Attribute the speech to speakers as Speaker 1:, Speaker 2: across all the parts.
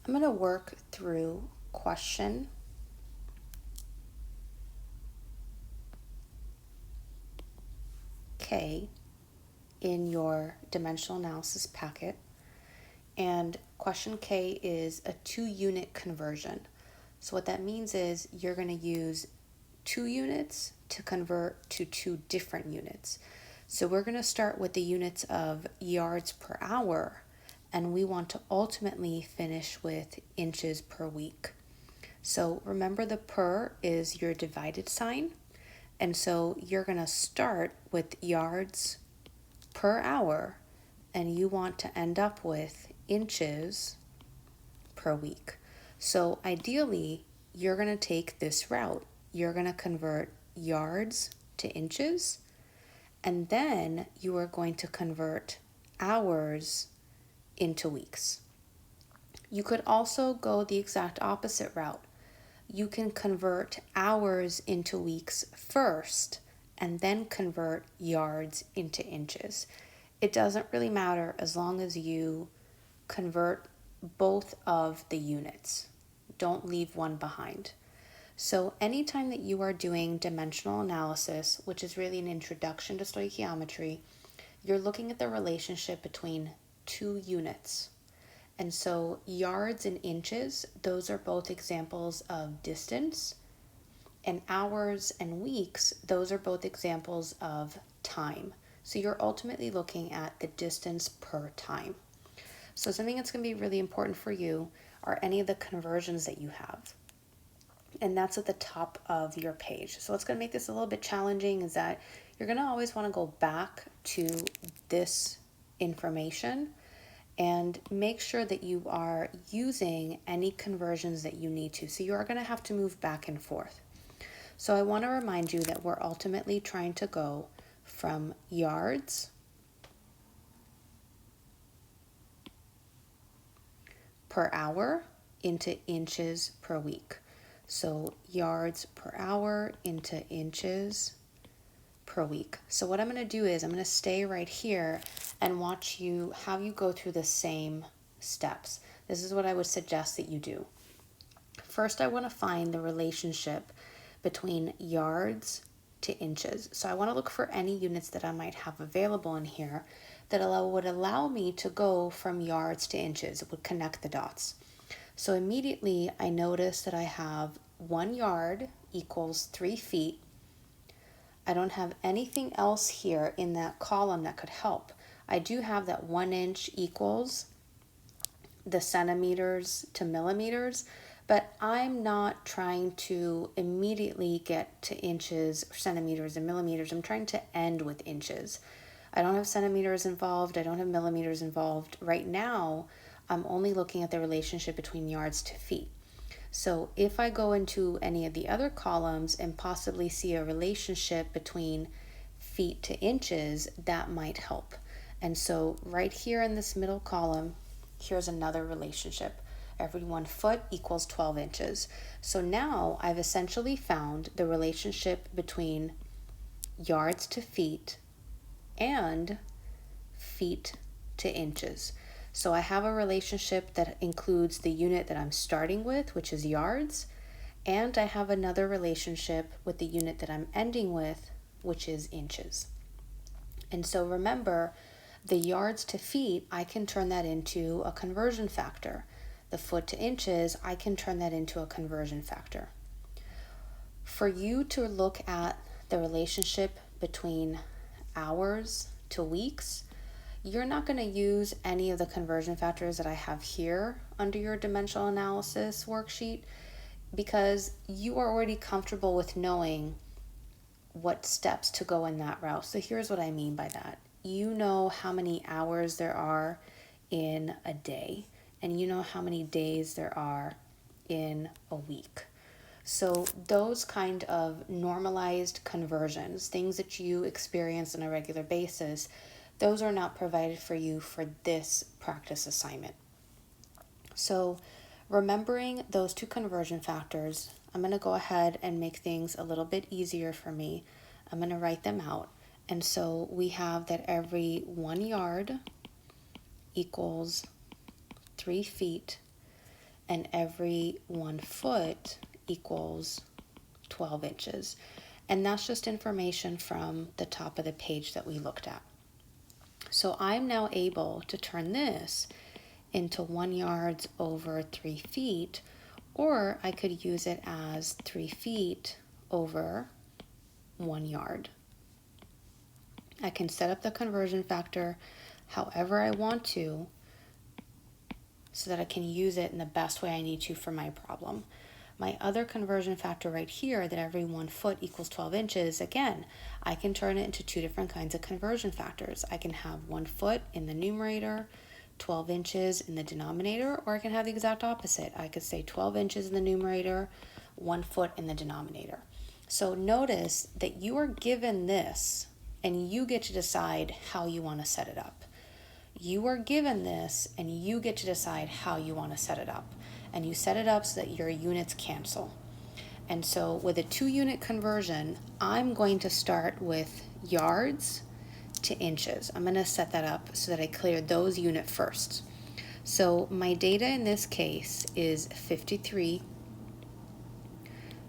Speaker 1: I'm going to work through question K in your dimensional analysis packet. And question K is a 2-unit conversion. So what that means is you're going to use 2 units to convert to 2 different units. So we're going to start with the units of yards per hour, and we want to ultimately finish with inches per week. So remember, the per is your divided sign, and so you're going to start with yards per hour, and you want to end up with inches per week. So ideally, you're going to take this route. You're going to convert yards to inches, and then you are going to convert hours into weeks. You could also go the exact opposite route. You can convert hours into weeks first and then convert yards into inches. It doesn't really matter as long as you convert both of the units. Don't leave one behind. So anytime that you are doing dimensional analysis, which is really an introduction to stoichiometry, you're looking at the relationship between 2 units. And so yards and inches, those are both examples of distance. And hours and weeks, those are both examples of time. So you're ultimately looking at the distance per time. So something that's going to be really important for you are any of the conversions that you have. And that's at the top of your page. So what's going to make this a little bit challenging is that you're going to always want to go back to this information and make sure that you are using any conversions that you need to. So you are going to have to move back and forth. So I want to remind you that we're ultimately trying to go from yards per hour into inches per week. So yards per hour into inches per week. So what I'm going to do is I'm going to stay right here and watch you how you go through the same steps. This is what I would suggest that you do. First, I want to find the relationship between yards to inches. So I want to look for any units that I might have available in here that would allow me to go from yards to inches. It would connect the dots. So immediately I notice that I have 1 yard equals 3 feet. I don't have anything else here in that column that could help. I do have that 1 inch equals the centimeters to millimeters, but I'm not trying to immediately get to inches, centimeters, and millimeters. I'm trying to end with inches. I don't have centimeters involved. I don't have millimeters involved. Right now, I'm only looking at the relationship between yards to feet. So if I go into any of the other columns and possibly see a relationship between feet to inches, that might help. And so right here in this middle column, here's another relationship. Every 1 foot equals 12 inches. So now I've essentially found the relationship between yards to feet and feet to inches. So I have a relationship that includes the unit that I'm starting with, which is yards, and I have another relationship with the unit that I'm ending with, which is inches. And so remember, the yards to feet, I can turn that into a conversion factor. The foot to inches, I can turn that into a conversion factor. For you to look at the relationship between hours to weeks, you're not going to use any of the conversion factors that I have here under your dimensional analysis worksheet because you are already comfortable with knowing what steps to go in that route. So here's what I mean by that. You know how many hours there are in a day, and you know how many days there are in a week. So those kind of normalized conversions, things that you experience on a regular basis, those are not provided for you for this practice assignment. So remembering those 2 conversion factors, I'm going to go ahead and make things a little bit easier for me. I'm going to write them out. And so we have that every 1 yard equals 3 feet. and every 1 foot equals 12 inches. And that's just information from the top of the page that we looked at. So I'm now able to turn this into 1 yard over 3 feet, or I could use it as 3 feet over 1 yard. I can set up the conversion factor however I want to so that I can use it in the best way I need to for my problem. My other conversion factor right here, that every 1 foot equals 12 inches, again, I can turn it into 2 different kinds of conversion factors. I can have 1 foot in the numerator, 12 inches in the denominator, or I can have the exact opposite. I could say 12 inches in the numerator, 1 foot in the denominator. So notice that you are given this and you get to decide how you want to set it up. You are given this and you get to decide how you want to set it up. And you set it up so that your units cancel. And so with a 2-unit conversion, I'm going to start with yards to inches. I'm going to set that up so that I clear those units first. So my data in this case is 53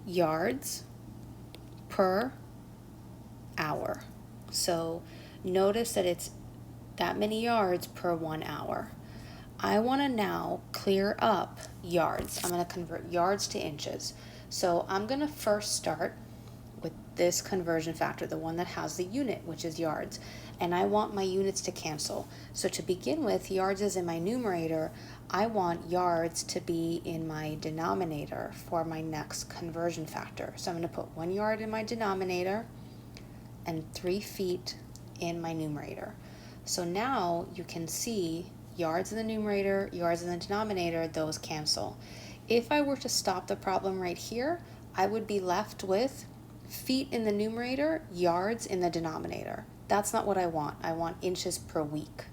Speaker 1: yards per hour. So notice that it's that many yards per 1 hour. I want to now clear up yards. I'm going to convert yards to inches. So I'm going to first start with this conversion factor, the one that has the unit, which is yards. And I want my units to cancel. So to begin with, yards is in my numerator. I want yards to be in my denominator for my next conversion factor. So I'm going to put 1 yard in my denominator and 3 feet in my numerator. So now you can see yards in the numerator, yards in the denominator, those cancel. If I were to stop the problem right here, I would be left with feet in the numerator, yards in the denominator. That's not what I want. I want inches per week.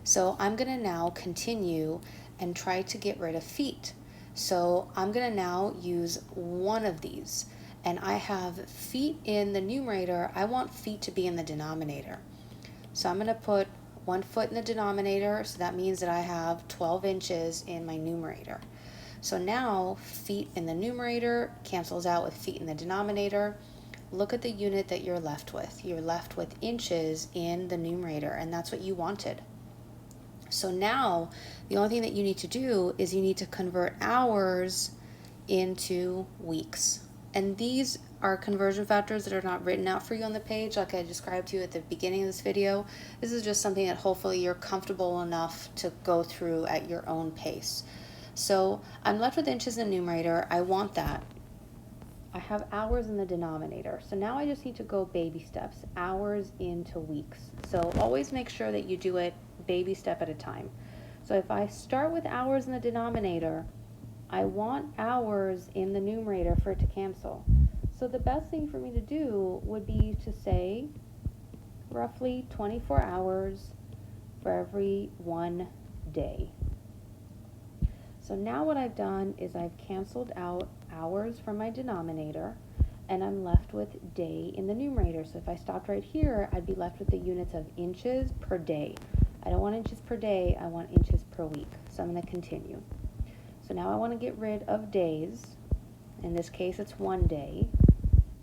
Speaker 1: So I'm going to now continue and try to get rid of feet. So I'm going to now use one of these. And I have feet in the numerator. I want feet to be in the denominator. So I'm going to put 1 foot in the denominator, so that means that I have 12 inches in my numerator. So now feet in the numerator cancels out with feet in the denominator. Look at the unit that you're left with. You're left with inches in the numerator, and that's what you wanted. So now the only thing that you need to do is you need to convert hours into weeks. And these are conversion factors that are not written out for you on the page like I described to you at the beginning of this video. This is just something that hopefully you're comfortable enough to go through at your own pace. So I'm left with inches in the numerator. I want that. I have hours in the denominator. So now I just need to go baby steps, hours into weeks. So always make sure that you do it baby step at a time. So if I start with hours in the denominator, I want hours in the numerator for it to cancel. So the best thing for me to do would be to say roughly 24 hours for every 1 day. So now what I've done is I've canceled out hours from my denominator and I'm left with day in the numerator. So if I stopped right here, I'd be left with the units of inches per day. I don't want inches per day, I want inches per week. So I'm going to continue. So now I want to get rid of days. In this case, it's 1 day.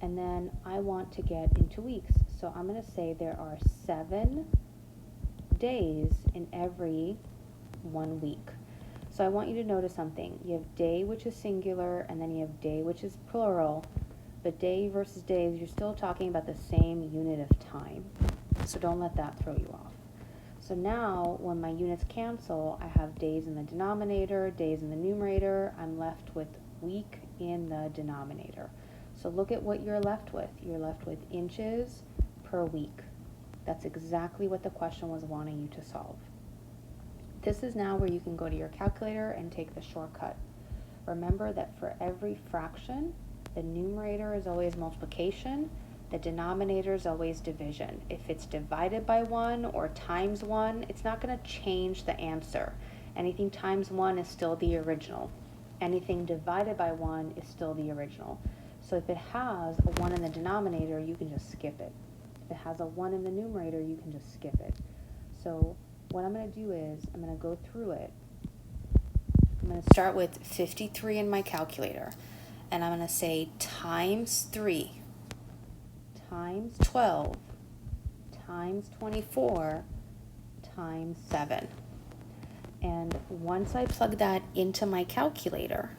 Speaker 1: And then I want to get into weeks. So I'm going to say there are 7 days in every 1 week. So I want you to notice something. You have day, which is singular, and then you have day, which is plural. But day versus days, you're still talking about the same unit of time. So don't let that throw you off. So now, when my units cancel, I have days in the denominator, days in the numerator. I'm left with week in the denominator. So look at what you're left with. You're left with inches per week. That's exactly what the question was wanting you to solve. This is now where you can go to your calculator and take the shortcut. Remember that for every fraction, the numerator is always multiplication, the denominator is always division. If it's divided by 1 or times 1, it's not going to change the answer. Anything times 1 is still the original. Anything divided by 1 is still the original. So if it has a 1 in the denominator, you can just skip it. If it has a 1 in the numerator, you can just skip it. So what I'm going to do is I'm going to go through it. I'm going to start with 53 in my calculator, and I'm going to say times 3 times 12 times 24 times 7. And once I plug that into my calculator,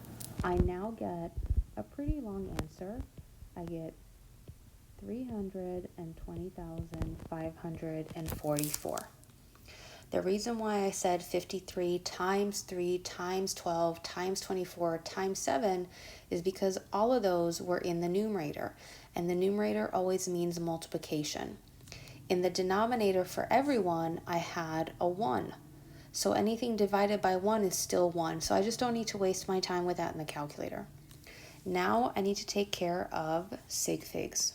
Speaker 1: I now get a pretty long answer. I get 320,544. The reason why I said 53 times 3 times 12 times 24 times 7 is because all of those were in the numerator, and the numerator always means multiplication. In the denominator for everyone, I had a 1. So anything divided by 1 is still 1. So I just don't need to waste my time with that in the calculator. Now I need to take care of sig figs.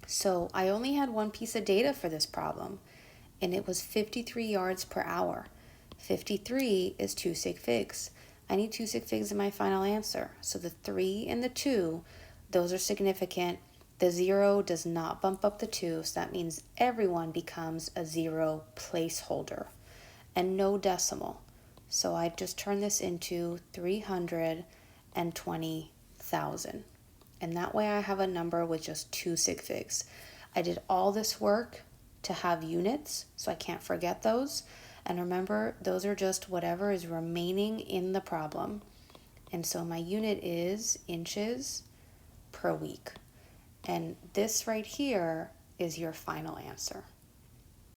Speaker 1: So I only had one piece of data for this problem, and it was 53 yards per hour. 53 is 2 sig figs. I need 2 sig figs in my final answer. So the 3 and the 2, those are significant. The 0 does not bump up the 2, so that means everyone becomes a 0 placeholder. And no decimal. So I just turn this into 320,000. And that way I have a number with just 2 sig figs. I did all this work to have units, so I can't forget those. And remember, those are just whatever is remaining in the problem. And so my unit is inches per week. And this right here is your final answer.